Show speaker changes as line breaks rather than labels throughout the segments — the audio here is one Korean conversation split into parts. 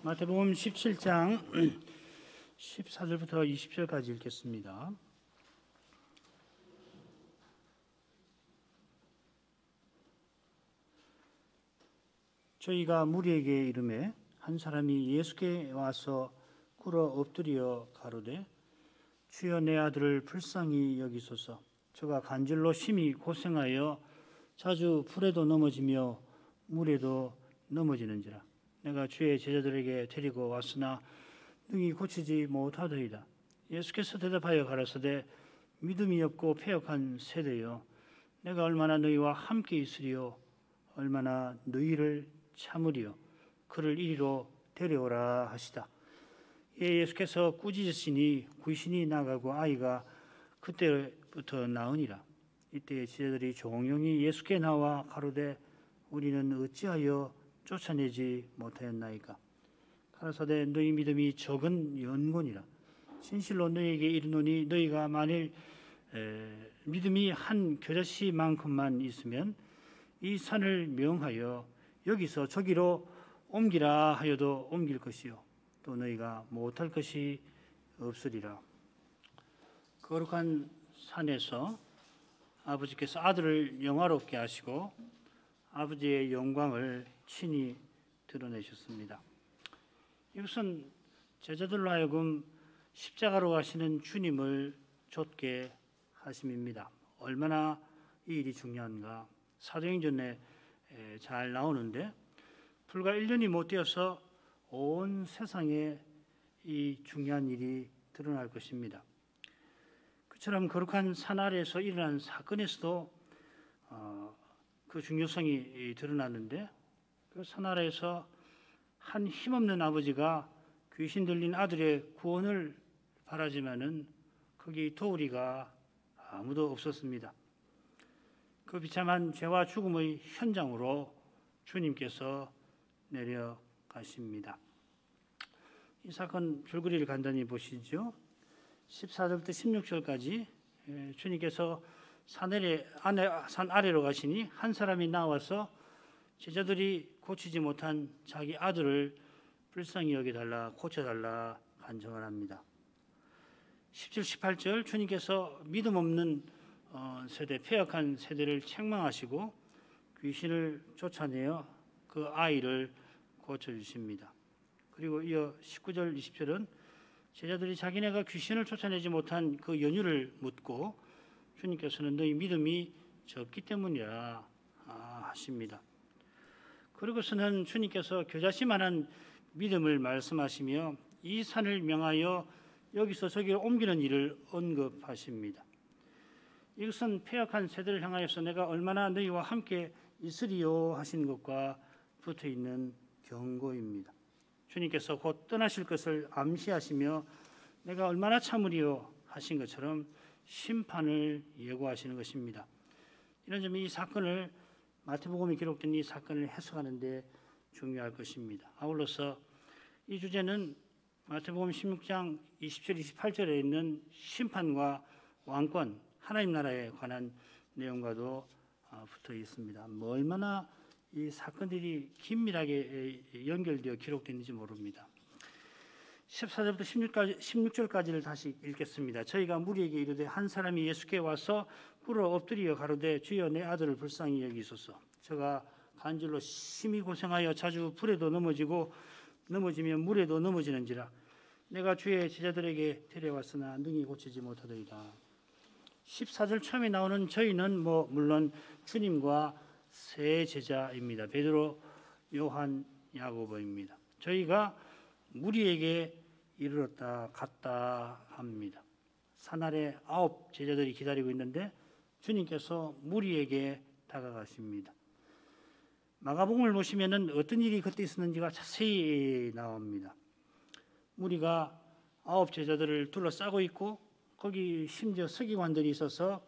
마태복음 17장 14절부터 20절까지 읽겠습니다. 저희가 무리에게 이르매 한 사람이 예수께 와서 꿇어 엎드려 가로되 주여 내 아들을 불쌍히 여기소서. 저가 간질로 심히 고생하여 자주 불에도 넘어지며 물에도 넘어지는지라. 내가 주의 제자들에게 데리고 왔으나 능히 고치지 못하더이다. 예수께서 대답하여 가라사대 믿음이 없고 패역한 세대여, 내가 얼마나 너희와 함께 있으리요 얼마나 너희를 참으리요. 그를 이리로 데려오라 하시다. 예수께서 꾸짖으시니 귀신이 나가고 아이가 그때부터 나으니라. 이때 제자들이 종용이 예수께 나와 가로되 우리는 어찌하여 쫓아내지 못하였나이까. 가라사대 너희 믿음이 적은 연곤이라. 진실로 너희에게 이르노니 너희가 만일 믿음이 한 겨자씨만큼만 있으면 이 산을 명하여 여기서 저기로 옮기라 하여도 옮길 것이요 또 너희가 못할 것이 없으리라. 거룩한 산에서 아버지께서 아들을 영화롭게 하시고 아버지의 영광을 친히 드러내셨습니다. 이것은 제자들로 하여금 십자가로 가시는 주님을 좇게 하심입니다. 얼마나 이 일이 중요한가. 사도행전에 잘 나오는데 불과 1년이 못 되어서 온 세상에 이 중요한 일이 드러날 것입니다. 그처럼 거룩한 산 아래에서 일어난 사건에서도 그 중요성이 드러나는데 그 산 아래에서 한 힘없는 아버지가 귀신 들린 아들의 구원을 바라지만은 거기 도우리가 아무도 없었습니다. 그 비참한 죄와 죽음의 현장으로 주님께서 내려가십니다. 이 사건 줄거리를 간단히 보시죠. 14절부터 16절까지 주님께서 산 아래로 가시니 한 사람이 나와서 제자들이 고치지 못한 자기 아들을 불쌍히 여겨달라, 고쳐달라 간청을 합니다. 17, 18절 주님께서 믿음 없는 세대, 패역한 세대를 책망하시고 귀신을 쫓아내어 그 아이를 고쳐주십니다. 그리고 이어 19절, 20절은 제자들이 자기네가 귀신을 쫓아내지 못한 그 연유를 묻고 주님께서는 너희 믿음이 적기 때문이라 하십니다. 그리고서는 주님께서 겨자씨만한 믿음을 말씀하시며 이 산을 명하여 여기서 저기로 옮기는 일을 언급하십니다. 이것은 패역한 세대를 향하여서 내가 얼마나 너희와 함께 있으리요 하신 것과 붙어있는 경고입니다. 주님께서 곧 떠나실 것을 암시하시며 내가 얼마나 참으리요 하신 것처럼 심판을 예고하시는 것입니다. 이런 점이 이 사건을 마태복음에 기록된 이 사건을 해석하는 데 중요할 것입니다. 아울러서 이 주제는 마태복음 16장 20절 28절에 있는 심판과 왕권, 하나님 나라에 관한 내용과도 붙어 있습니다. 얼마나 이 사건들이 긴밀하게 연결되어 기록되는지 모릅니다. 14절부터 16절까지를 다시 읽겠습니다. 저희가 무리에게 이르되 한 사람이 예수께 와서 꿇어 엎드려 가로되 주여 내 아들을 불쌍히 여기소서. 저가 간질로 심히 고생하여 자주 불에도 넘어지며 물에도 넘어지는지라. 내가 주의 제자들에게 데려왔으나 능히 고치지 못하더이다. 14절 처음에 나오는 저희는 물론 주님과 세 제자입니다. 베드로, 요한, 야고보입니다. 저희가 무리에게 이르렀다 갔다 합니다. 산 아래 9 제자들이 기다리고 있는데 주님께서 무리에게 다가가십니다. 마가복음을 보시면은 어떤 일이 그때 있었는지가 자세히 나옵니다. 무리가 9 제자들을 둘러싸고 있고 거기 심지어 서기관들이 있어서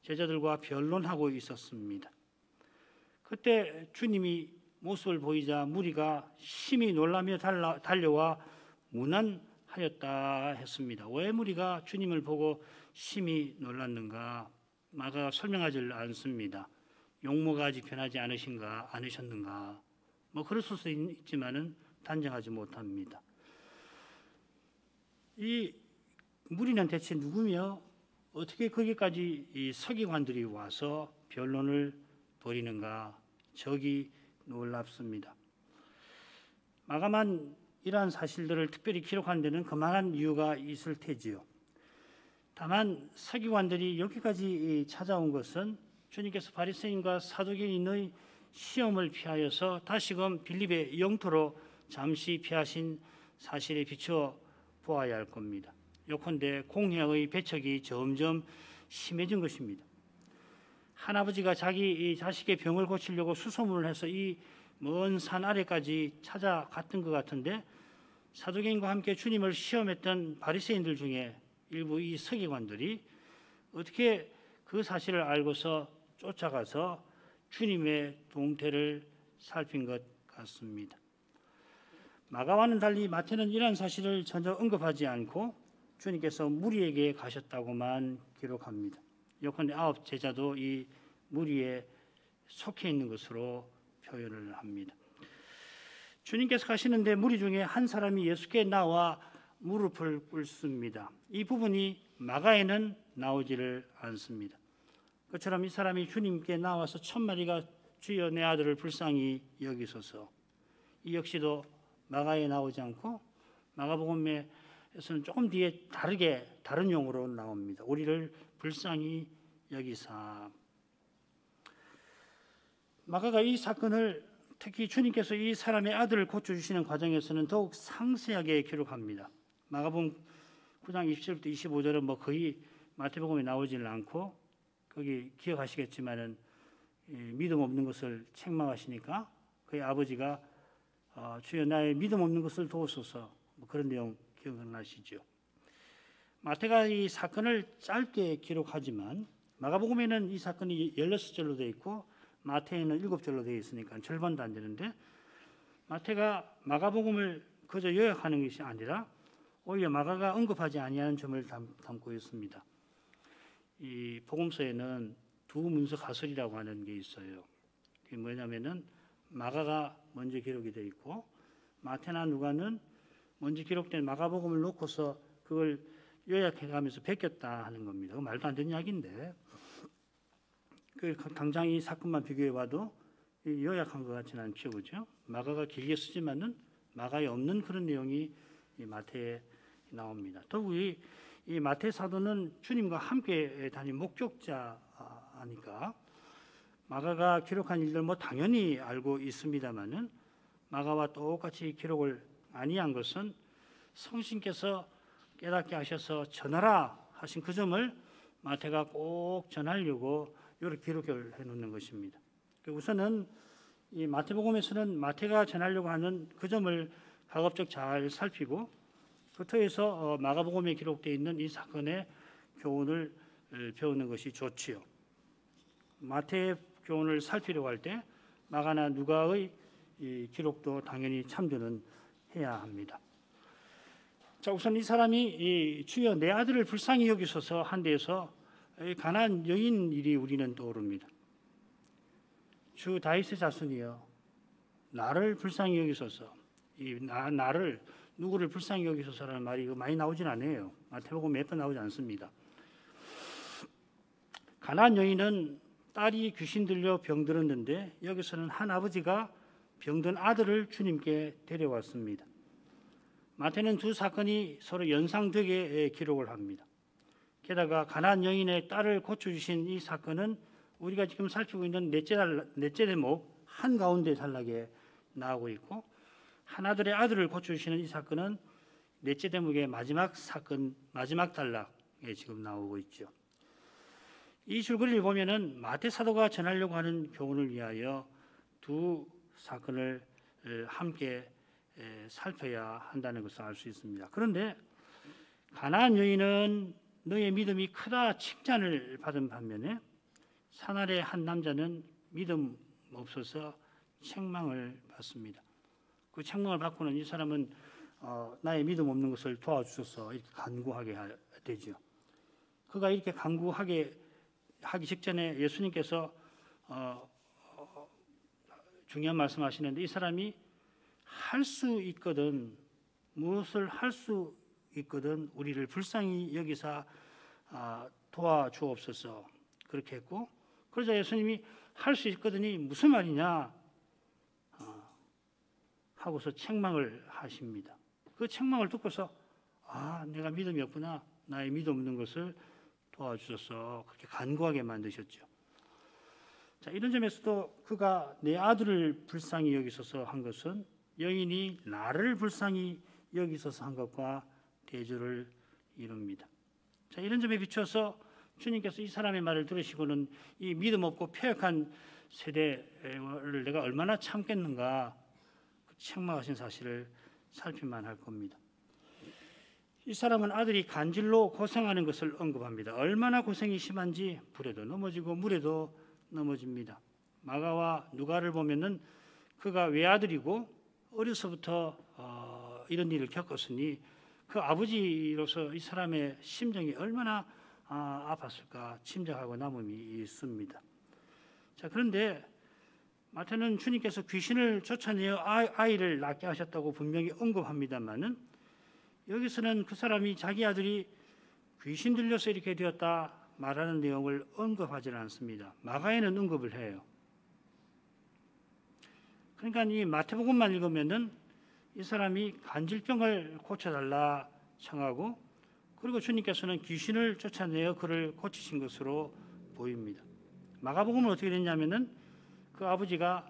제자들과 변론하고 있었습니다. 그때 주님이 모습을 보이자 무리가 심히 놀라며 달려와 문안하였다 했습니다. 왜 무리가 주님을 보고 심히 놀랐는가? 마가가 설명하지 않습니다. 용모가 아직 변하지 않으셨는가? 그럴 수도 있지만은 단정하지 못합니다. 이 무리는 대체 누구며 어떻게 거기까지 이 서기관들이 와서 변론을 벌이는가, 저기 놀랍습니다. 마가만 이러한 사실들을 특별히 기록한 데는 그만한 이유가 있을 테지요. 다만 서기관들이 여기까지 찾아온 것은 주님께서 바리새인과 사두개인의 시험을 피하여서 다시금 빌립의 영토로 잠시 피하신 사실에 비추어 보아야 할 겁니다. 요컨대 공회의 배척이 점점 심해진 것입니다. 할아버지가 자기 자식의 병을 고치려고 수소문을 해서 이 먼 산 아래까지 찾아갔던 것 같은데, 사두개인과 함께 주님을 시험했던 바리새인들 중에 일부 이 서기관들이 어떻게 그 사실을 알고서 쫓아가서 주님의 동태를 살핀 것 같습니다. 마가와는 달리 마태는 이러한 사실을 전혀 언급하지 않고 주님께서 무리에게 가셨다고만 기록합니다. 요컨대 9 제자도 이 무리에 속해 있는 것으로 표현을 합니다. 주님께서 가시는데 무리 중에 한 사람이 예수께 나와 무릎을 꿇습니다. 이 부분이 마가에는 나오지를 않습니다. 그처럼 이 사람이 주님께 나와서 첫 마디가 주여 내 아들을 불쌍히 여기소서, 이 역시도 마가에 나오지 않고 마가복음에서는 조금 뒤에 다른 용어로 나옵니다. 우리를 불쌍히 여기사. 마가가 이 사건을 특히 주님께서 이 사람의 아들을 고쳐주시는 과정에서는 더욱 상세하게 기록합니다. 마가복음 9장 27부터 25절은 뭐 거의 마태복음에 나오지는 않고, 거기 기억하시겠지만은 믿음 없는 것을 책망하시니까 그의 아버지가 주여 나의 믿음 없는 것을 도우소서, 뭐 그런 내용 기억나시죠? 마태가 이 사건을 짧게 기록하지만 마가복음에는 이 사건이 16절로 되어 있고 마태에는 7절로 되어 있으니까 절반도 안 되는데, 마태가 마가복음을 그저 요약하는 것이 아니라 오히려 마가가 언급하지 아니하는 점을 담고 있습니다. 이 복음서에는 두 문서 가설이라고 하는 게 있어요. 그게 뭐냐면은 마가가 먼저 기록이 되어 있고 마태나 누가는 먼저 기록된 마가복음을 놓고서 그걸 요약해가면서 베꼈다 하는 겁니다. 그 말도 안 되는 이야기인데, 당장 이 사건만 비교해봐도 요약한 것 같지는 않죠, 그죠? 마가가 길게 쓰지만은 마가에 없는 그런 내용이 이 마태에 나옵니다. 더욱 이 마태 사도는 주님과 함께 다닌 목격자니까 마가가 기록한 일들 뭐 당연히 알고 있습니다만은 마가와 똑같이 기록을 아니한 것은 성신께서 깨닫게 하셔서 전하라 하신 그 점을 마태가 꼭 전하려고 이렇게 기록을 해놓는 것입니다. 우선은 이 마태복음에서는 마태가 전하려고 하는 그 점을 가급적 잘 살피고 그 터에서 마가복음에 기록되어 있는 이 사건의 교훈을 배우는 것이 좋지요. 마태의 교훈을 살피려고 할 때 마가나 누가의 이 기록도 당연히 참조는 해야 합니다. 자, 우선 이 사람이 주여 내 아들을 불쌍히 여기소서 한 데에서 가나안 여인 일이 우리는 떠오릅니다. 주 다윗의 자손이여 나를 불쌍히 여기소서. 나를 누구를 불쌍히 여기소서라는 말이 많이 나오진 않아요. 마태복음 몇 번 나오지 않습니다. 가나안 여인은 딸이 귀신 들려 병들었는데 여기서는 한 아버지가 병든 아들을 주님께 데려왔습니다. 마태는 두 사건이 서로 연상되게 기록을 합니다. 게다가 가나안 여인의 딸을 고쳐주신 이 사건은 우리가 지금 살피고 있는 넷째 대목 한가운데 단락에 나오고 있고, 하나들의 아들을 고쳐주시는 이 사건은 넷째 대목의 마지막 사건, 마지막 단락에 지금 나오고 있죠. 이 줄거리를 보면은 마태 사도가 전하려고 하는 교훈을 위하여 두 사건을 함께 살펴야 한다는 것을 알 수 있습니다. 그런데 가나안 여인은 너의 믿음이 크다 칭찬을 받은 반면에 사나리의 한 남자는 믿음 없어서 책망을 받습니다. 그 책망을 받고는 이 사람은 나의 믿음 없는 것을 도와주셔서 이렇게 간구하게 되죠. 그가 이렇게 간구하기 직전에 예수님께서 중요한 말씀하시는데 이 사람이 할 수 있거든, 무엇을 할 수 있거든 우리를 불쌍히 여기사 도와주옵소서 그렇게 했고, 그러자 예수님이 할 수 있거든이 무슨 말이냐 하고서 책망을 하십니다. 그 책망을 듣고서 내가 믿음이 없구나, 나의 믿음 없는 것을 도와주셔서 그렇게 간구하게 만드셨죠. 자, 이런 점에서도 그가 내 아들을 불쌍히 여기소서 한 것은 여인이 나를 불쌍히 여기소서 한 것과 대조를 이룹니다. 자, 이런 점에 비추어서 주님께서 이 사람의 말을 들으시고는 이 믿음 없고 패역한 세대를 내가 얼마나 참겠는가 책망하신 사실을 살필만 할 겁니다. 이 사람은 아들이 간질로 고생하는 것을 언급합니다. 얼마나 고생이 심한지 불에도 넘어지고 물에도 넘어집니다. 마가와 누가를 보면은 그가 외아들이고 어려서부터 이런 일을 겪었으니 그 아버지로서 이 사람의 심정이 얼마나 아팠을까 짐작하고 남음이 있습니다. 자, 그런데 마태는 주님께서 귀신을 쫓아내어 아이를 낳게 하셨다고 분명히 언급합니다만은 여기서는 그 사람이 자기 아들이 귀신 들려서 이렇게 되었다 말하는 내용을 언급하지는 않습니다. 마가에는 언급을 해요. 그러니까 이 마태복음만 읽으면은 이 사람이 간질병을 고쳐달라 청하고, 그리고 주님께서는 귀신을 쫓아내어 그를 고치신 것으로 보입니다. 마가복음은 어떻게 됐냐면은 그 아버지가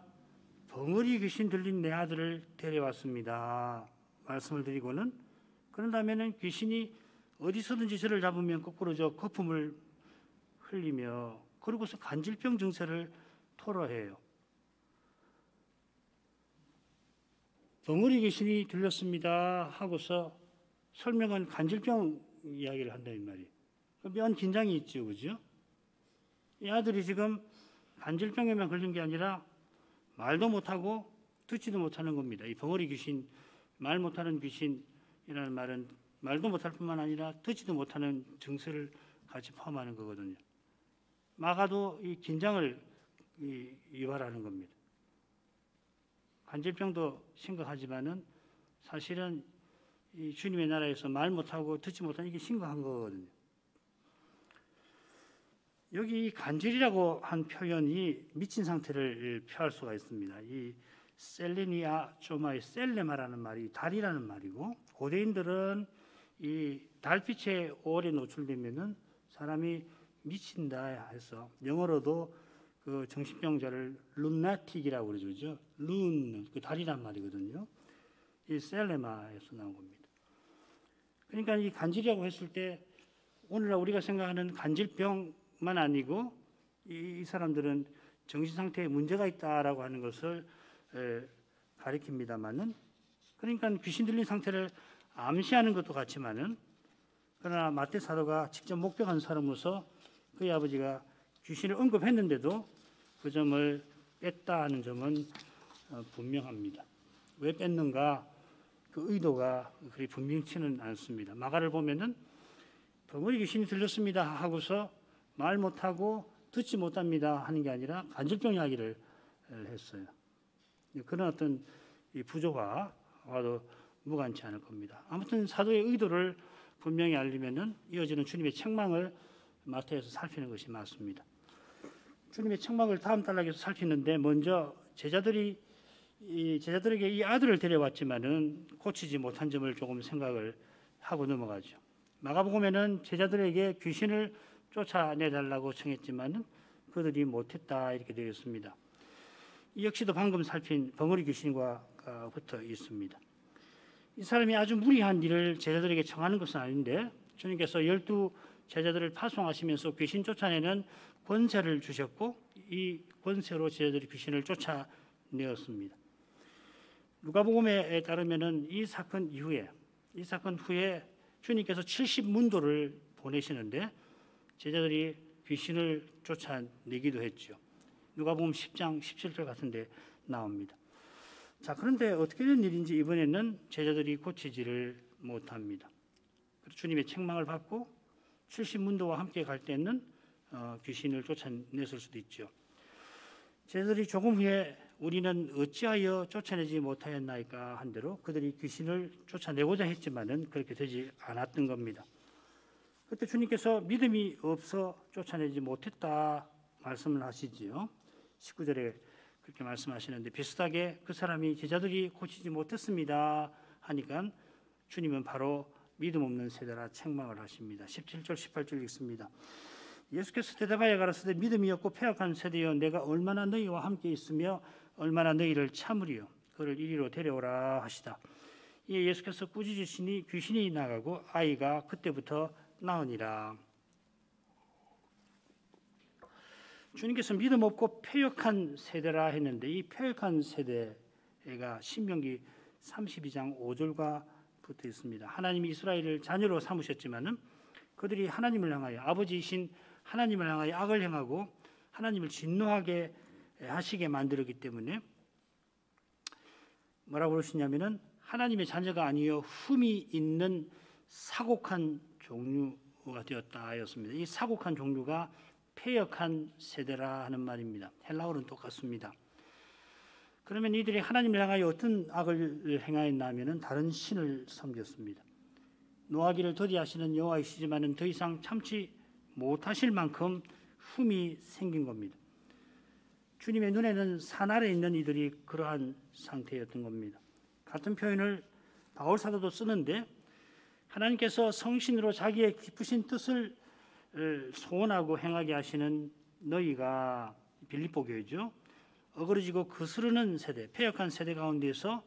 벙어리 귀신 들린 내 아들을 데려왔습니다 말씀을 드리고는, 그런 다음에는 귀신이 어디서든지 저를 잡으면 거꾸로 거품을 흘리며 그러고서 간질병 증세를 토로해요. 벙어리 귀신이 들렸습니다 하고서 설명은 간질병 이야기를 한다는 말이에요. 면 긴장이 있죠, 그죠? 이 아들이 지금 간질병에만 걸린 게 아니라 말도 못하고 듣지도 못하는 겁니다. 이 벙어리 귀신, 말 못하는 귀신이라는 말은 말도 못할 뿐만 아니라 듣지도 못하는 증세를 같이 포함하는 거거든요. 마가도 이 긴장을 유발하는 겁니다. 간질병도 심각하지만은 사실은 이 주님의 나라에서 말 못하고 듣지 못하는 이게 심각한 거거든요. 여기 간질이라고 한 표현이 미친 상태를 표할 수가 있습니다. 이 셀레니아 조마의 셀레마라는 말이 달이라는 말이고, 고대인들은 이 달빛에 오래 노출되면은 사람이 미친다 해서 영어로도 그 정신병자를 루나틱이라고 그러죠. 룬, 그 달이란 말이거든요. 이 셀레마에서 나온 겁니다. 그러니까 이 간질이라고 했을 때 오늘날 우리가 생각하는 간질병만 아니고 이 사람들은 정신 상태에 문제가 있다라고 하는 것을 가리킵니다만은, 그러니까 귀신 들린 상태를 암시하는 것도 같지만은, 그러나 마태 사도가 직접 목격한 사람으로서 그의 아버지가 귀신을 언급했는데도 그 점을 뺐다 하는 점은 분명합니다. 왜 뺐는가? 그 의도가 그리 분명치는 않습니다. 마가를 보면은 벙어리 귀신이 들렸습니다 하고서 말 못하고 듣지 못합니다 하는 게 아니라 간질병 이야기를 했어요. 그런 어떤 이 부조화와도 무관치 않을 겁니다. 아무튼 사도의 의도를 분명히 알리면은 이어지는 주님의 책망을 마태에서 살피는 것이 맞습니다. 주님의 책망을 다음 단락에서 살피는데, 먼저 제자들에게 이 아들을 데려왔지만은 고치지 못한 점을 조금 생각을 하고 넘어가죠. 마가복음에는 제자들에게 귀신을 쫓아내달라고 청했지만은 그들이 못했다 이렇게 되어 있습니다. 이 역시도 방금 살핀 벙어리 귀신과 붙어 있습니다. 이 사람이 아주 무리한 일을 제자들에게 청하는 것은 아닌데, 주님께서 12 제자들을 파송하시면서 귀신 쫓아내는 권세를 주셨고, 이 권세로 제자들이 귀신을 쫓아내었습니다. 누가복음에 따르면은 이 사건 후에 주님께서 70문도를 보내시는데 제자들이 귀신을 쫓아내기도 했죠. 누가복음 10장 17절 같은 데 나옵니다. 자, 그런데 어떻게 된 일인지 이번에는 제자들이 고치지를 못합니다. 주님의 책망을 받고 70문도와 함께 갈 때는 귀신을 쫓아냈을 수도 있죠. 제자들이 조금 후에 우리는 어찌하여 쫓아내지 못하였나이까 한 대로 그들이 귀신을 쫓아내고자 했지만은 그렇게 되지 않았던 겁니다. 그때 주님께서 믿음이 없어 쫓아내지 못했다 말씀을 하시지요. 19절에 그렇게 말씀하시는데 비슷하게 그 사람이 제자들이 고치지 못했습니다 하니까 주님은 바로 믿음 없는 세대라 책망을 하십니다. 17절 18절 읽습니다. 예수께서 대답하여 가라사대 믿음이 없고 패역한 세대여 내가 얼마나 너희와 함께 있으며 얼마나 너희를 참으리요 그를 이리로 데려오라 하시다. 이에 예수께서 꾸짖으시니 귀신이 나가고 아이가 그때부터 나으니라. 주님께서 믿음 없고 패역한 세대라 했는데 이 패역한 세대가 신명기 32장 5절과 붙어 있습니다. 하나님이 이스라엘을 자녀로 삼으셨지만은 그들이 하나님을 향하여 아버지이신 하나님을 향하여 악을 행하고 하나님을 진노하게 하시게 만들었기 때문에 뭐라고 그러시냐면은 하나님의 자녀가 아니요 흠이 있는 사곡한 종류가 되었다 하였습니다. 이 사곡한 종류가 패역한 세대라 하는 말입니다. 헬라어는 똑같습니다. 그러면 이들이 하나님을 향하여 어떤 악을 행하였냐면은 다른 신을 섬겼습니다. 노하기를 더디하시는 여호와이시지만은 더 이상 참지 못하실 만큼 흠이 생긴 겁니다. 주님의 눈에는 산 아래에 있는 이들이 그러한 상태였던 겁니다. 같은 표현을 바울 사도도 쓰는데 하나님께서 성신으로 자기의 깊으신 뜻을 소원하고 행하게 하시는 너희가 빌립보 교회죠. 어그러지고 거스르는 세대, 패역한 세대 가운데서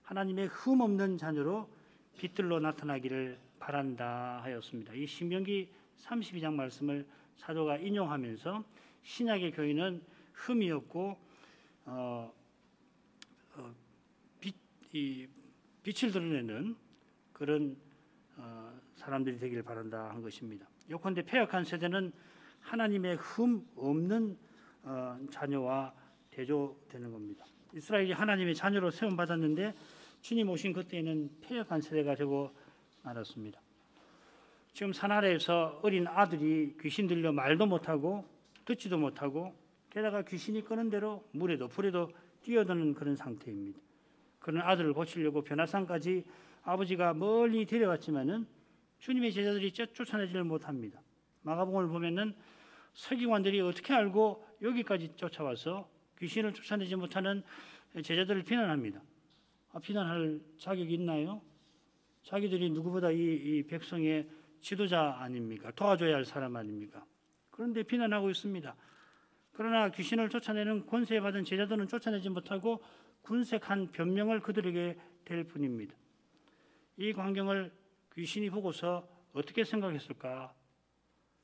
하나님의 흠 없는 자녀로 빛들로 나타나기를 바란다 하였습니다. 이 신명기 32장 말씀을 사도가 인용하면서 신약의 교회는 흠이 없고 빛을 드러내는 그런 사람들이 되기를 바란다 한 것입니다. 요컨대 패역한 세대는 하나님의 흠 없는 자녀와 대조되는 겁니다. 이스라엘이 하나님의 자녀로 세움 받았는데 주님 오신 그때에는 패역한 세대가 되고 말았습니다. 지금 산 아래에서 어린 아들이 귀신 들려 말도 못하고 듣지도 못하고 게다가 귀신이 끄는 대로 물에도 불에도 뛰어드는 그런 상태입니다. 그런 아들을 고치려고 변화산까지 아버지가 멀리 데려왔지만은 주님의 제자들이 쫓아내지를 못합니다. 마가복음을 보면은 서기관들이 어떻게 알고 여기까지 쫓아와서 귀신을 쫓아내지 못하는 제자들을 비난합니다. 비난할 자격이 있나요? 자기들이 누구보다 이 백성의 지도자 아닙니까? 도와줘야 할 사람 아닙니까? 그런데 비난하고 있습니다. 그러나 귀신을 쫓아내는 권세 받은 제자들은 쫓아내지 못하고 군색한 변명을 그들에게 댈 뿐입니다. 이 광경을 귀신이 보고서 어떻게 생각했을까?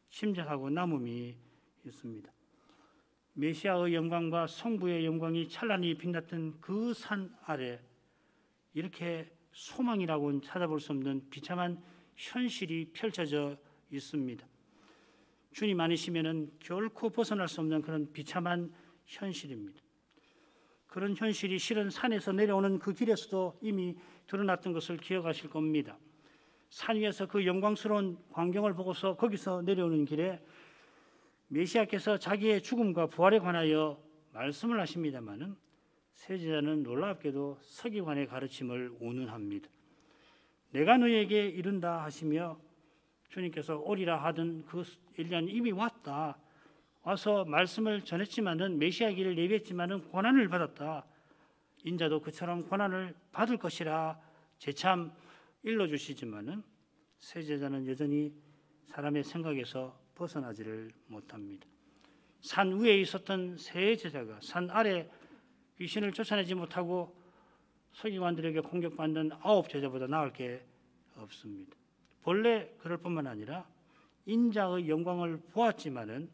심장하고 남음이 있습니다. 메시아의 영광과 성부의 영광이 찬란히 빛났던 그 산 아래 이렇게 소망이라고는 찾아볼 수 없는 비참한 현실이 펼쳐져 있습니다. 주님 아니시면은 결코 벗어날 수 없는 그런 비참한 현실입니다. 그런 현실이 실은 산에서 내려오는 그 길에서도 이미 드러났던 것을 기억하실 겁니다. 산 위에서 그 영광스러운 광경을 보고서 거기서 내려오는 길에 메시아께서 자기의 죽음과 부활에 관하여 말씀을 하십니다마는 세제자는 놀랍게도 서기관의 가르침을 운운합니다. 내가 너희에게 이른다 하시며 주님께서 오리라 하던 그 엘리야는 이미 왔다. 와서 말씀을 전했지만은 메시아기를 예비했지만은 고난을 받았다. 인자도 그처럼 고난을 받을 것이라 재참 일러주시지만은 세제자는 여전히 사람의 생각에서 벗어나지를 못합니다. 산 위에 있었던 세 제자가 산 아래 귀신을 쫓아내지 못하고 서기관들에게 공격받는 9 제자보다 나을 게 없습니다. 본래 그럴 뿐만 아니라 인자의 영광을 보았지만은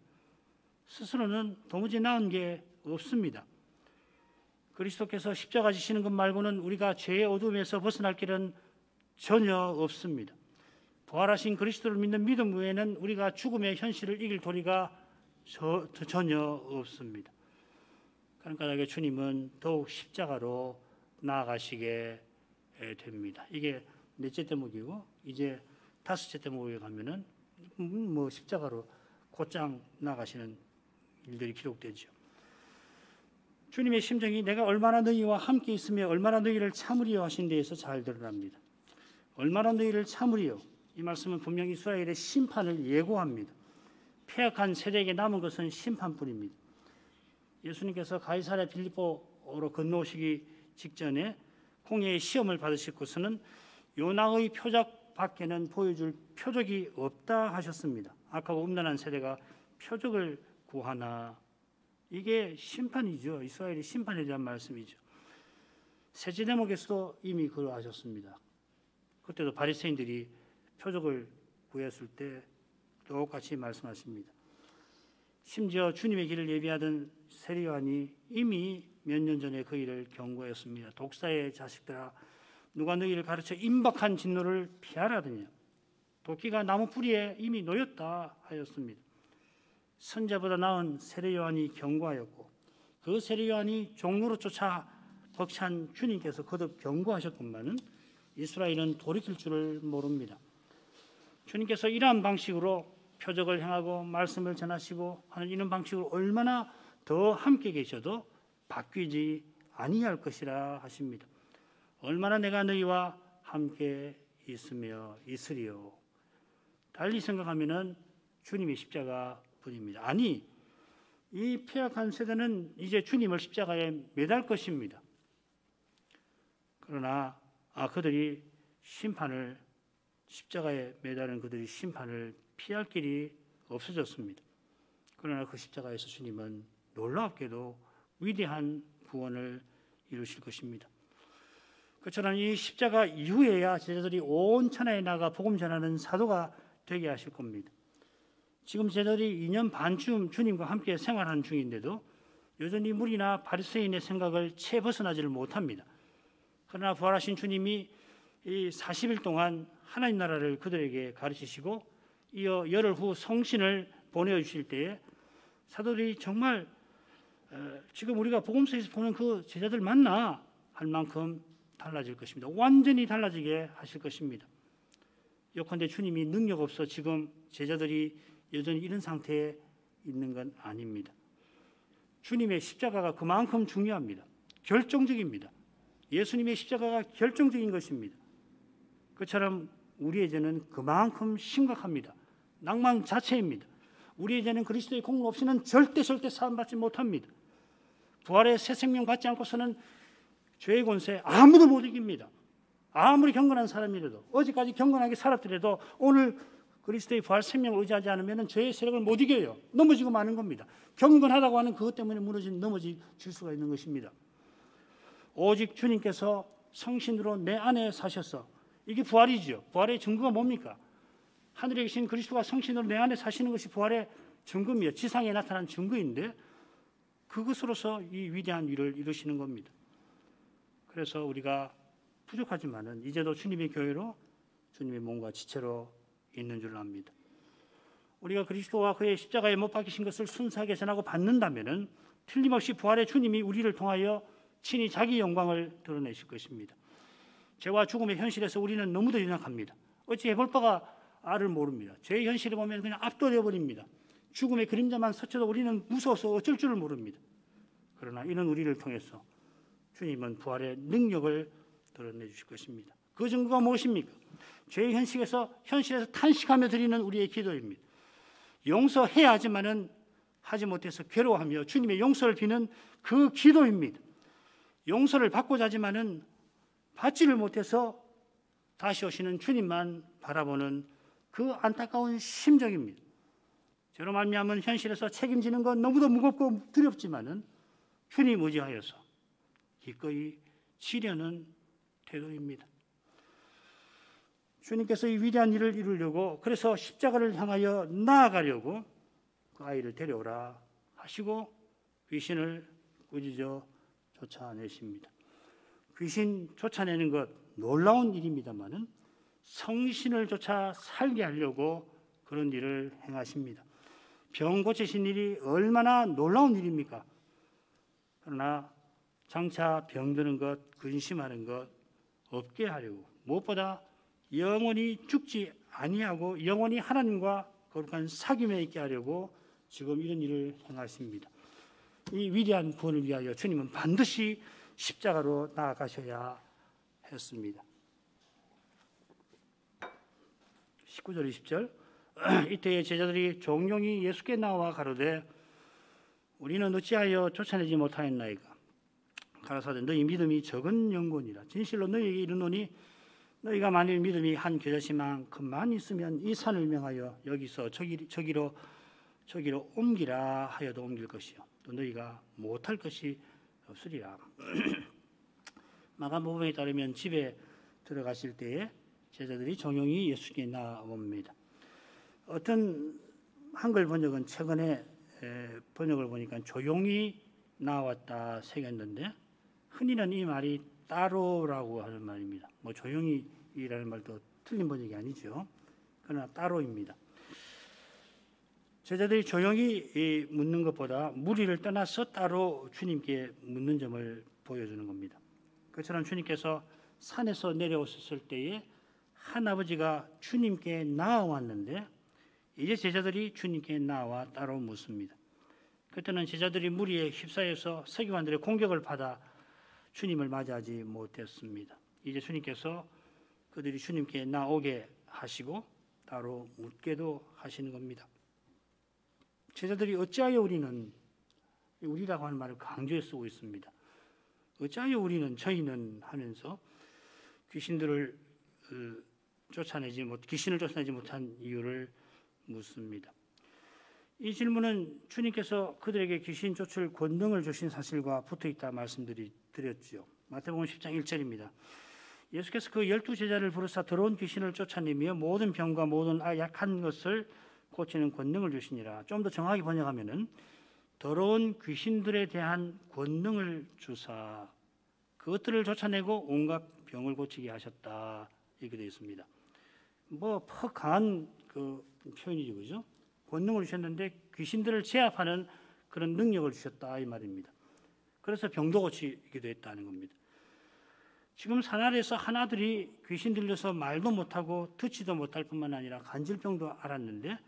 스스로는 도무지 나은 게 없습니다. 그리스도께서 십자가 지시는 것 말고는 우리가 죄의 어둠에서 벗어날 길은 전혀 없습니다. 부활하신 그리스도를 믿는 믿음 외에는 우리가 죽음의 현실을 이길 도리가 전혀 없습니다. 그러니까 주님은 더욱 십자가로 나아가시게 됩니다. 이게 넷째 대목이고 이제 5째 대목에 가면은 십자가로 곧장 나가시는 일들이 기록되죠. 주님의 심정이 내가 얼마나 너희와 함께 있으며 얼마나 너희를 참으리요 하신 데에서 잘 드러납니다. 얼마나 너희를 참으리요. 이 말씀은 분명히 이스라엘의 심판을 예고합니다. 폐역한 세대에게 남은 것은 심판뿐입니다. 예수님께서 가이사랴 빌립보로 건너오시기 직전에 공회의 시험을 받으시고서는 요나의 표적 밖에는 보여줄 표적이 없다 하셨습니다. 악하고 음란한 세대가 표적을 구하나, 이게 심판이죠. 이스라엘의 심판에 대한 말씀이죠. 셋째 대목에서도 이미 그러하셨습니다. 그때도 바리새인들이 표적을 구했을 때 똑같이 말씀하십니다. 심지어 주님의 길을 예비하던 세례 요한이 이미 몇 년 전에 그 일을 경고했습니다. 독사의 자식들아, 누가 너희를 가르쳐 임박한 진노를 피하라더냐. 도끼가 나무 뿌리에 이미 놓였다 하였습니다. 선자보다 나은 세례 요한이 경고하였고, 그 세례 요한이 종로로 쫓아 벅찬 주님께서 거듭 경고하셨건만은 이스라엘은 돌이킬 줄을 모릅니다. 주님께서 이러한 방식으로 표적을 행하고 말씀을 전하시고 하는 이런 방식으로 얼마나 더 함께 계셔도 바뀌지 아니할 것이라 하십니다. 얼마나 내가 너희와 함께 있으며 있으리요. 달리 생각하면은 주님의 십자가 뿐입니다. 아니, 이 폐역한 세대는 이제 주님을 십자가에 매달 것입니다. 그러나 그들이 심판을, 십자가에 매달은 그들이 심판을 피할 길이 없어졌습니다. 그러나 그 십자가에서 주님은 놀랍게도 위대한 구원을 이루실 것입니다. 그처럼 이 십자가 이후에야 제자들이 온 천하에 나가 복음 전하는 사도가 되게 하실 겁니다. 지금 제자들이 2년 반쯤 주님과 함께 생활하는 중인데도 여전히 무리나 바리새인의 생각을 채 벗어나지를 못합니다. 그러나 부활하신 주님이 이 40일 동안 하나님 나라를 그들에게 가르치시고 이어 열흘 후 성신을 보내주실 때에 사도들이 정말 지금 우리가 복음서에서 보는 그 제자들 맞나 할 만큼 달라질 것입니다. 완전히 달라지게 하실 것입니다. 예컨대 주님이 능력 없어 지금 제자들이 여전히 이런 상태에 있는 건 아닙니다. 주님의 십자가가 그만큼 중요합니다. 결정적입니다. 예수님의 십자가가 결정적인 것입니다. 그처럼 우리의 죄는 그만큼 심각합니다. 낭만 자체입니다. 우리의 죄는 그리스도의 공로 없이는 절대 사함받지 못합니다. 부활의 새 생명 받지 않고서는 죄의 권세 아무도 못 이깁니다. 아무리 경건한 사람이라도, 어제까지 경건하게 살았더라도 오늘 그리스도의 부활 생명을 의지하지 않으면 죄의 세력을 못 이겨요. 넘어지고 마는 겁니다. 경건하다고 하는 그것 때문에 넘어질 수가 있는 것입니다. 오직 주님께서 성신으로 내 안에 사셔서, 이게 부활이죠. 부활의 증거가 뭡니까? 하늘에 계신 그리스도가 성신으로 내 안에 사시는 것이 부활의 증거입니다. 지상에 나타난 증거인데 그것으로서 이 위대한 일을 이루시는 겁니다. 그래서 우리가 부족하지만은 이제도 주님의 교회로, 주님의 몸과 지체로 있는 줄 압니다. 우리가 그리스도와 그의 십자가에 못 박히신 것을 순수하게 전하고 받는다면은 틀림없이 부활의 주님이 우리를 통하여 친히 자기 영광을 드러내실 것입니다. 죄와 죽음의 현실에서 우리는 너무도 연약합니다. 어찌 해볼 바가 알을 모릅니다. 죄의 현실을 보면 그냥 압도되어 버립니다. 죽음의 그림자만 스쳐도 우리는 무서워서 어쩔 줄을 모릅니다. 그러나 이런 우리를 통해서 주님은 부활의 능력을 드러내 주실 것입니다. 그 증거가 무엇입니까? 죄의 현실에서 탄식하며 드리는 우리의 기도입니다. 용서해야 하지만은 하지 못해서 괴로워하며 주님의 용서를 비는 그 기도입니다. 용서를 받고자 하지만은 받지를 못해서 다시 오시는 주님만 바라보는 그 안타까운 심정입니다. 저로 말미암은 현실에서 책임지는 건 너무도 무겁고 두렵지만은 주님 의지하여서 기꺼이 지려는 태도입니다. 주님께서 이 위대한 일을 이루려고, 그래서 십자가를 향하여 나아가려고 그 아이를 데려오라 하시고 귀신을 꾸짖어 쫓아내십니다. 귀신 쫓아내는 것 놀라운 일입니다만은 성신을 쫓아 살게 하려고 그런 일을 행하십니다. 병 고치신 일이 얼마나 놀라운 일입니까? 그러나 장차 병드는 것, 근심하는 것 없게 하려고, 무엇보다 영원히 죽지 아니하고 영원히 하나님과 거룩한 사귐에 있게 하려고 지금 이런 일을 행하십니다. 이 위대한 구원을 위하여 주님은 반드시 십자가로 나아가셔야 했습니다. 19절 20절 이때에 제자들이 종용이 예수께 나와 가로되 우리는 어찌하여 쫓아내지 못하였나이까. 가라사대 너희 믿음이 적은 영혼이라. 진실로 너희에게 이르노니 너희가 만일 믿음이 한 겨자씨만큼만 있으면 이 산을 명하여 여기서 저기로 옮기라 하여도 옮길 것이요 또 너희가 못할 것이 없으리라. 마가복음에 따르면 집에 들어가실 때에 제자들이 종용이 예수께 나옵니다. 어떤 한글 번역은 최근에 번역을 보니까 조용히 나왔다 새겼는데 흔히는 이 말이 따로라고 하는 말입니다. 뭐 조용히라는 말도 틀린 번역이 아니죠. 그러나 따로입니다. 제자들이 조용히 묻는 것보다 무리를 떠나서 따로 주님께 묻는 점을 보여주는 겁니다. 그처럼 주님께서 산에서 내려오셨을 때에 한 아버지가 주님께 나아왔는데 이제 제자들이 주님께 나와 따로 묻습니다. 그때는 제자들이 무리에 휩싸여서 서기관들의 공격을 받아 주님을 맞이하지 못했습니다. 이제 주님께서 그들이 주님께 나오게 하시고 따로 묻게도 하시는 겁니다. 제자들이 어찌하여 우리라고 하는 말을 강조해 쓰고 있습니다. 어찌하여 저희는 하면서 귀신을 쫓아내지 못한 이유를 묻습니다. 이 질문은 주님께서 그들에게 귀신 쫓을 권능을 주신 사실과 붙어있다 말씀드렸지요. 마태복음 10장 1절입니다. 예수께서 그 12제자를 부르사 더러운 귀신을 쫓아내며 모든 병과 모든 약한 것을 고치는 권능을 주시니라. 좀 더 정확히 번역하면은 더러운 귀신들에 대한 권능을 주사 그것들을 쫓아내고 온갖 병을 고치게 하셨다 이렇게 되어 있습니다. 퍽 강한 그 표현이죠, 그죠? 권능을 주셨는데 귀신들을 제압하는 그런 능력을 주셨다 이 말입니다. 그래서 병도 고치기도 했다는 겁니다. 지금 산아래에서 한 아들이 귀신 들려서 말도 못하고 듣지도 못할 뿐만 아니라 간질병도 앓았는데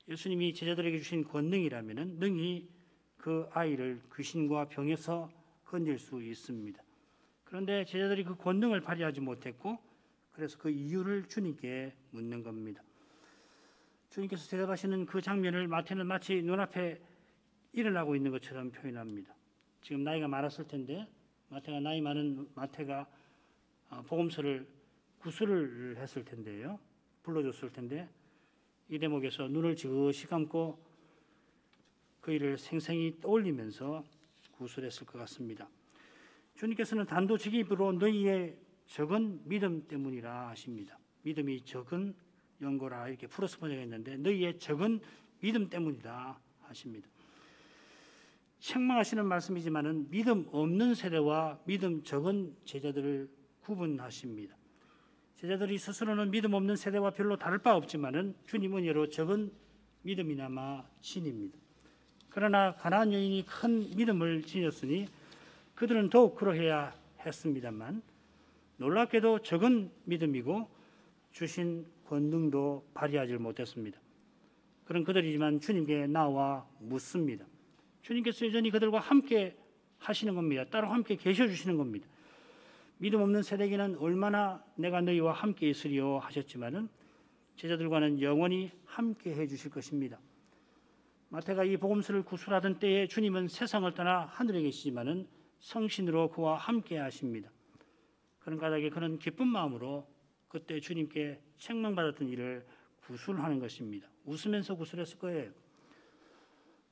예수님이 제자들에게 주신 권능이라면 능히 그 아이를 귀신과 병에서 건질 수 있습니다. 그런데 제자들이 그 권능을 발휘하지 못했고 그래서 그 이유를 주님께 묻는 겁니다. 주님께서 대답하시는 그 장면을 마태는 마치 눈앞에 일어나고 있는 것처럼 표현합니다. 지금 나이가 많았을 텐데 나이 많은 마태가 복음서를 구술을 했을 텐데요. 불러줬을 텐데 이 대목에서 눈을 지그시 감고 그 일을 생생히 떠올리면서 구술했을 것 같습니다. 주님께서는 단도직입으로 너희의 적은 믿음 때문이라 하십니다. 믿음이 적은 연고라 이렇게 풀어서 번역했는데 너희의 적은 믿음 때문이다 하십니다. 책망하시는 말씀이지만은 믿음 없는 세대와 믿음 적은 제자들을 구분하십니다. 제자들이 스스로는 믿음 없는 세대와 별로 다를 바 없지만은 주님 은혜로 적은 믿음이나마 신입니다. 그러나 가나안 여인이 큰 믿음을 지녔으니 그들은 더욱 그러해야 했습니다만 놀랍게도 적은 믿음이고 주신 권능도 발휘하지 못했습니다. 그런 그들이지만 주님께 나와 묻습니다. 주님께서 여전히 그들과 함께 하시는 겁니다. 따로 함께 계셔주시는 겁니다. 믿음 없는 세대에게는 얼마나 내가 너희와 함께 있으리요 하셨지만은 제자들과는 영원히 함께 해주실 것입니다. 마태가 이 복음서를 구술하던 때에 주님은 세상을 떠나 하늘에 계시지만은 성신으로 그와 함께 하십니다. 그런 까닭에 그는 기쁜 마음으로 그때 주님께 책망받았던 일을 구술하는 것입니다. 웃으면서 구술했을 거예요.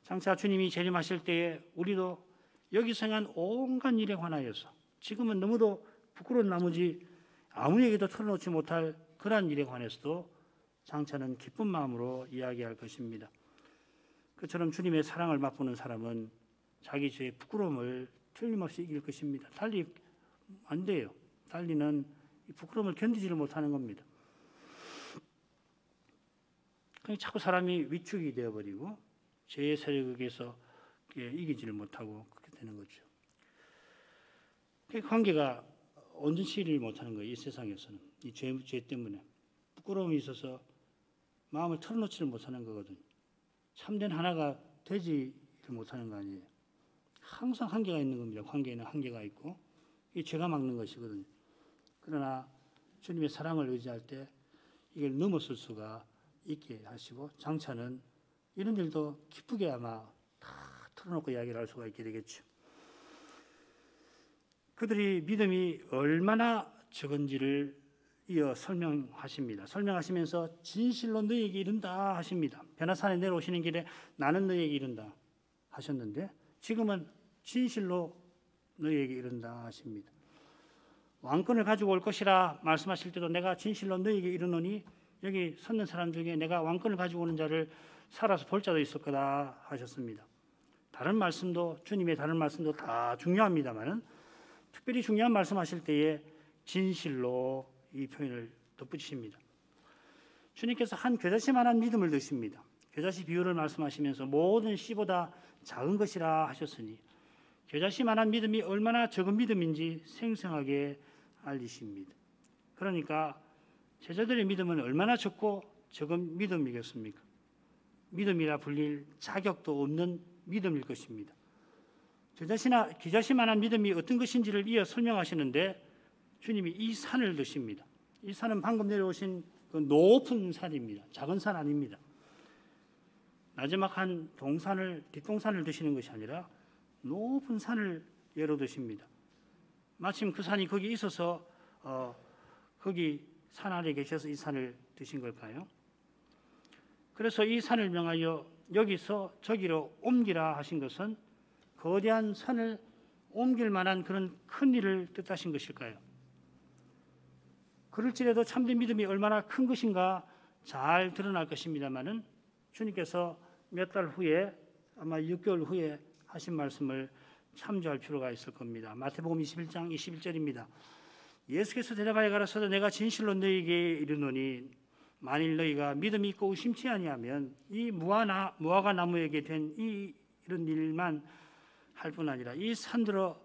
장차 주님이 재림하실 때에 우리도 여기서 행한 온갖 일에 관하여서 지금은 너무도 부끄러운 나머지 아무에게도 털어놓지 못할 그러한 일에 관해서도 장차는 기쁜 마음으로 이야기할 것입니다. 그처럼 주님의 사랑을 맛보는 사람은 자기 죄의 부끄러움을 틀림없이 이길 것입니다. 달리 안 돼요. 달리는 이 부끄러움을 견디지를 못하는 겁니다. 그냥 자꾸 사람이 위축이 되어버리고 죄의 세력에서 이기지를 못하고 그렇게 되는 거죠. 그 관계가 온전치를 못하는 거예요. 이 세상에서는 이 죄 때문에 부끄러움이 있어서 마음을 털어놓지를 못하는 거거든요. 참된 하나가 되지를 못하는 거 아니에요. 항상 한계가 있는 겁니다. 관계에는 한계가 있고 이 죄가 막는 것이거든요. 그러나 주님의 사랑을 의지할 때 이걸 넘어설 수가 있게 하시고 장차는 이런 일도 기쁘게 아마 다 털어놓고 이야기를 할 수가 있게 되겠죠. 그들이 믿음이 얼마나 적은지를 이어 설명하십니다. 설명하시면서 진실로 너희에게 이른다 하십니다. 변화산에 내려오시는 길에 나는 너희에게 이른다 하셨는데 지금은 진실로 너희에게 이른다 하십니다. 왕권을 가지고 올 것이라 말씀하실 때도 내가 진실로 너희에게 이르노니 여기 섰는 사람 중에 내가 왕권을 가지고 오는 자를 살아서 볼 자도 있을 거다 하셨습니다. 다른 말씀도 주님의 다른 말씀도 다 중요합니다만은 특별히 중요한 말씀하실 때에 진실로 이 표현을 덧붙이십니다. 주님께서 한 겨자씨만한 믿음을 드십니다. 겨자씨 비유를 말씀하시면서 모든 씨보다 작은 것이라 하셨으니 겨자씨만한 믿음이 얼마나 적은 믿음인지 생생하게 알리십니다. 그러니까 제자들의 믿음은 얼마나 적고 적은 믿음이겠습니까? 믿음이라 불릴 자격도 없는 믿음일 것입니다. 겨자씨만한 믿음이 어떤 것인지를 이어 설명하시는데 주님이 이 산을 드십니다. 이 산은 방금 내려오신 그 높은 산입니다. 작은 산 아닙니다. 나지막한 뒷동산을 드시는 것이 아니라 높은 산을 예로 드십니다. 마침 그 산이 거기 있어서 거기 산 아래 계셔서 이 산을 드신 걸까요? 그래서 이 산을 명하여 여기서 저기로 옮기라 하신 것은 거대한 산을 옮길 만한 그런 큰 일을 뜻하신 것일까요? 그럴지라도 참된 믿음이 얼마나 큰 것인가 잘 드러날 것입니다마는 주님께서 몇 달 후에 아마 6개월 후에 하신 말씀을 참조할 필요가 있을 겁니다. 마태복음 21장 21절입니다. 예수께서 대답하여 가라사대 내가 진실로 너희에게 이르노니 만일 너희가 믿음이 있고 의심치 아니하면 이 무화과 나무에게 된 이런 일만 할 뿐 아니라 이 산들어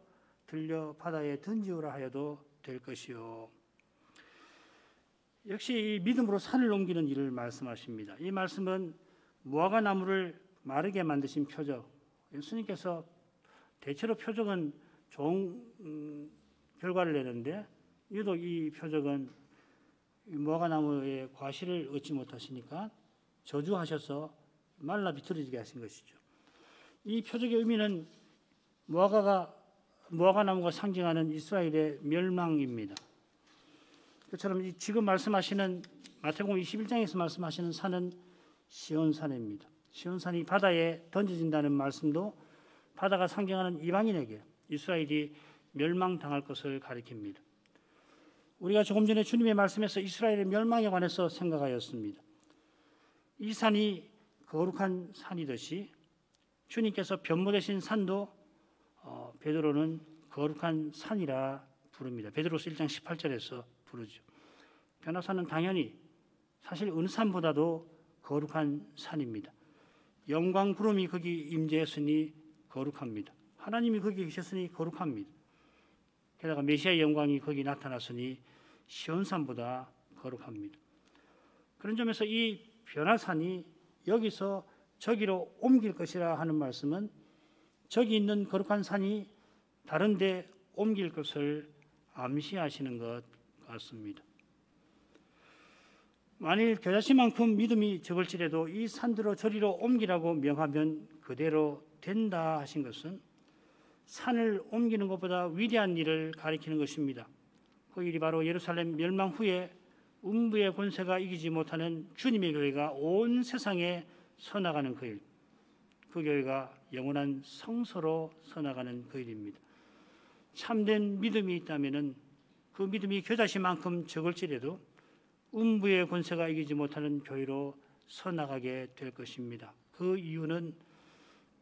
들려 바다에 던지우라 하여도 될 것이요. 역시 이 믿음으로 산을 옮기는 일을 말씀하십니다. 이 말씀은 무화과 나무를 마르게 만드신 표적. 예수님께서 대체로 표적은 좋은 결과를 내는데 유독 이 표적은 무화과 나무의 과실을 얻지 못하시니까 저주하셔서 말라 비틀어지게 하신 것이죠. 이 표적의 의미는 무화과 나무가 상징하는 이스라엘의 멸망입니다. 그처럼 지금 말씀하시는 마태복음 21장에서 말씀하시는 산은 시온산입니다. 시온산이 바다에 던져진다는 말씀도 바다가 상징하는 이방인에게 이스라엘이 멸망당할 것을 가리킵니다. 우리가 조금 전에 주님의 말씀에서 이스라엘의 멸망에 관해서 생각하였습니다. 이 산이 거룩한 산이듯이 주님께서 변모되신 산도 베드로는 거룩한 산이라 부릅니다. 베드로서 1장 18절에서 부르죠. 변화산은 당연히 사실 어느 산보다도 거룩한 산입니다. 영광 구름이 거기 임재했으니 거룩합니다. 하나님이 거기 계셨으니 거룩합니다. 게다가 메시아의 영광이 거기 나타났으니 시온산보다 거룩합니다. 그런 점에서 이 변화산이 여기서 저기로 옮길 것이라 하는 말씀은 저기 있는 거룩한 산이 다른 데 옮길 것을 암시하시는 것 같습니다. 만일 겨자씨만큼 믿음이 적을지라도 이 산들어 저리로 옮기라고 명하면 그대로 된다 하신 것은 산을 옮기는 것보다 위대한 일을 가리키는 것입니다. 그 일이 바로 예루살렘 멸망 후에 음부의 권세가 이기지 못하는 주님의 교회가 온 세상에 서나가는 그 일, 그 교회가 영원한 성소로 서나가는 그 일입니다. 참된 믿음이 있다면 그 믿음이 겨자씨만큼 적을지라도 음부의 권세가 이기지 못하는 교회로 서나가게 될 것입니다. 그 이유는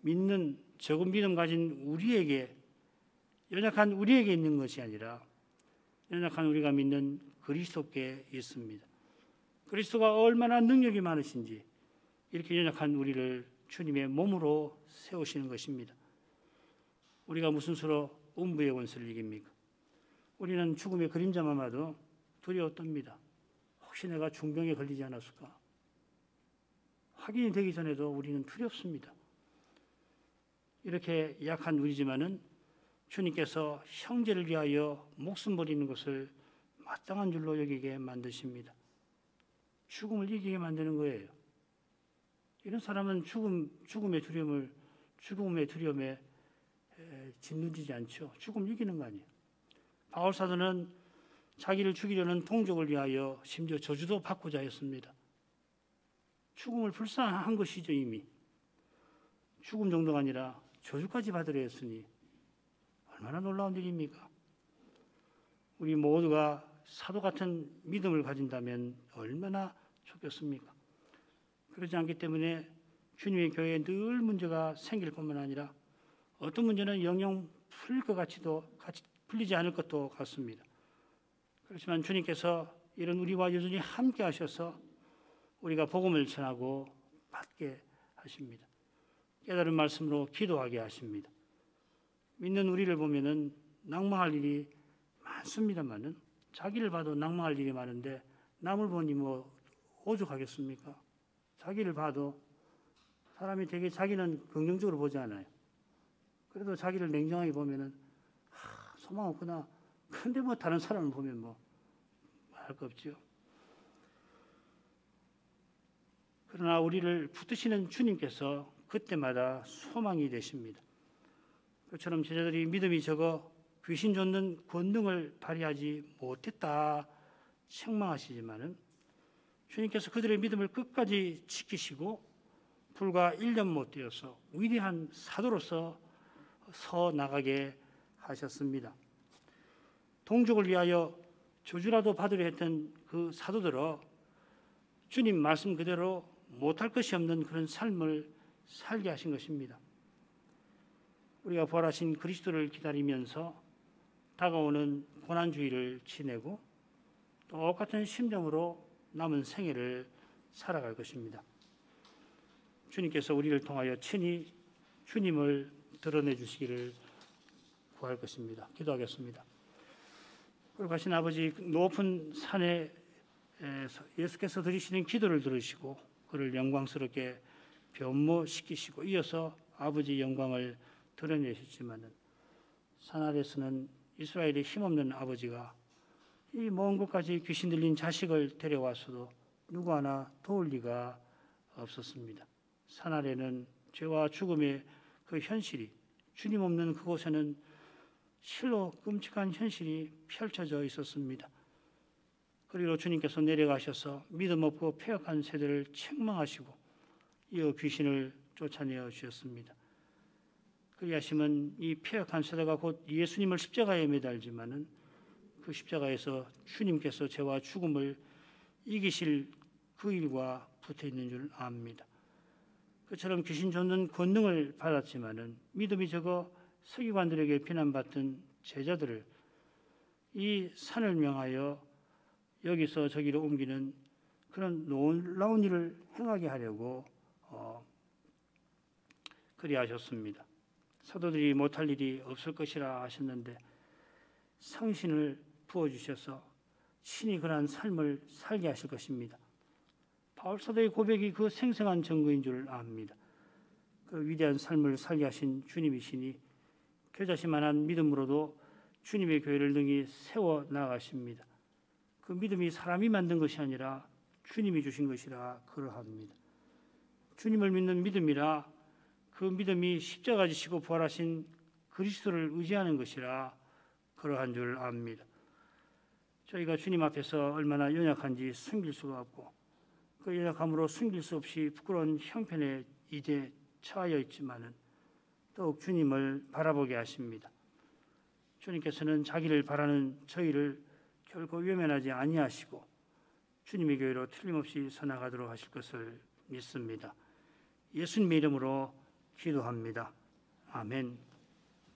믿는 적은 믿음 가진 우리에게, 연약한 우리에게 있는 것이 아니라 연약한 우리가 믿는 그리스도께 있습니다. 그리스도가 얼마나 능력이 많으신지 이렇게 연약한 우리를 주님의 몸으로 세우시는 것입니다. 우리가 무슨 수로 음부의 권세를 이깁니까? 우리는 죽음의 그림자만 봐도 두려워 떱니다. 혹시 내가 중병에 걸리지 않았을까? 확인이 되기 전에도 우리는 두렵습니다. 이렇게 약한 우리지만은 주님께서 형제를 위하여 목숨 버리는 것을 마땅한 줄로 여기게 만드십니다. 죽음을 이기게 만드는 거예요. 이런 사람은 죽음의 두려움에 짓누르지 않죠. 죽음을 이기는 거 아니에요. 바울 사도는 자기를 죽이려는 동족을 위하여 심지어 저주도 받고자 했습니다. 죽음을 불쌍한 것이죠. 이미 죽음 정도가 아니라 저주까지 받으려 했으니 얼마나 놀라운 일입니까? 우리 모두가 사도 같은 믿음을 가진다면 얼마나 좋겠습니까? 그러지 않기 때문에 주님의 교회에 늘 문제가 생길 뿐만 아니라 어떤 문제는 영영 풀릴 것 같이도 풀리지 않을 것도 같습니다. 그렇지만 주님께서 이런 우리와 여전히 함께 하셔서 우리가 복음을 전하고 받게 하십니다. 깨달은 말씀으로 기도하게 하십니다. 믿는 우리를 보면은 낭망할 일이 많습니다만은 자기를 봐도 낭망할 일이 많은데 남을 보니 뭐 오죽하겠습니까? 자기를 봐도 사람이 되게 자기는 긍정적으로 보지 않아요. 그래도 자기를 냉정하게 보면은 소망 없구나. 근데 뭐 다른 사람을 보면 뭐 말할 거 없죠. 그러나 우리를 붙드시는 주님께서 그때마다 소망이 되십니다. 그처럼 제자들이 믿음이 적어 귀신 쫓는 권능을 발휘하지 못했다 책망하시지만은 주님께서 그들의 믿음을 끝까지 지키시고 불과 1년 못 되어서 위대한 사도로서 서 나가게 하셨습니다. 동족을 위하여 저주라도 받으려 했던 그 사도들어 주님 말씀 그대로 못할 것이 없는 그런 삶을 살게 하신 것입니다. 우리가 부활하신 그리스도를 기다리면서 다가오는 고난주의를 지내고 똑같은 심정으로 남은 생애를 살아갈 것입니다. 주님께서 우리를 통하여 친히 주님을 드러내 주시기를 구할 것입니다. 기도하겠습니다. 거룩하신 아버지, 높은 산에 예수께서 드리시는 기도를 들으시고 그를 영광스럽게 변모시키시고 이어서 아버지 영광을 드러내셨지만은 산 아래서는 이스라엘의 힘없는 아버지가 이 먼 곳까지 귀신 들린 자식을 데려와서도 누구 하나 도울 리가 없었습니다. 산 아래는 죄와 죽음의 그 현실이, 주님 없는 그곳에는 실로 끔찍한 현실이 펼쳐져 있었습니다. 그리고 주님께서 내려가셔서 믿음 없고 패역한 세대를 책망하시고 이어 귀신을 쫓아내어 주셨습니다. 그리하심은 이 패역한 세대가 곧 예수님을 십자가에 매달지만은 그 십자가에서 주님께서 죄와 죽음을 이기실 그 일과 붙어 있는 줄 압니다. 그처럼 귀신 쫓는 권능을 받았지만은 믿음이 적어 서기관들에게 비난받던 제자들을 이 산을 명하여 여기서 저기로 옮기는 그런 놀라운 일을 행하게 하려고 그리하셨습니다. 사도들이 못할 일이 없을 것이라 하셨는데 상신을 부어주셔서 신이 그러한 삶을 살게 하실 것입니다. 바울 사도의 고백이 그 생생한 증거인 줄 압니다. 그 위대한 삶을 살게 하신 주님이시니 겨자씨만한 믿음으로도 주님의 교회를 능히 세워 나가십니다. 그 믿음이 사람이 만든 것이 아니라 주님이 주신 것이라 그러합니다. 주님을 믿는 믿음이라 그 믿음이 십자가 지시고 부활하신 그리스도를 의지하는 것이라 그러한 줄 압니다. 저희가 주님 앞에서 얼마나 연약한지 숨길 수가 없고 그 연약함으로 숨길 수 없이 부끄러운 형편에 이제 처하여 있지만은 더욱 주님을 바라보게 하십니다. 주님께서는 자기를 바라는 저희를 결코 외면하지 아니하시고 주님의 교회로 틀림없이 서나가도록 하실 것을 믿습니다. 예수님의 이름으로 기도합니다. 아멘.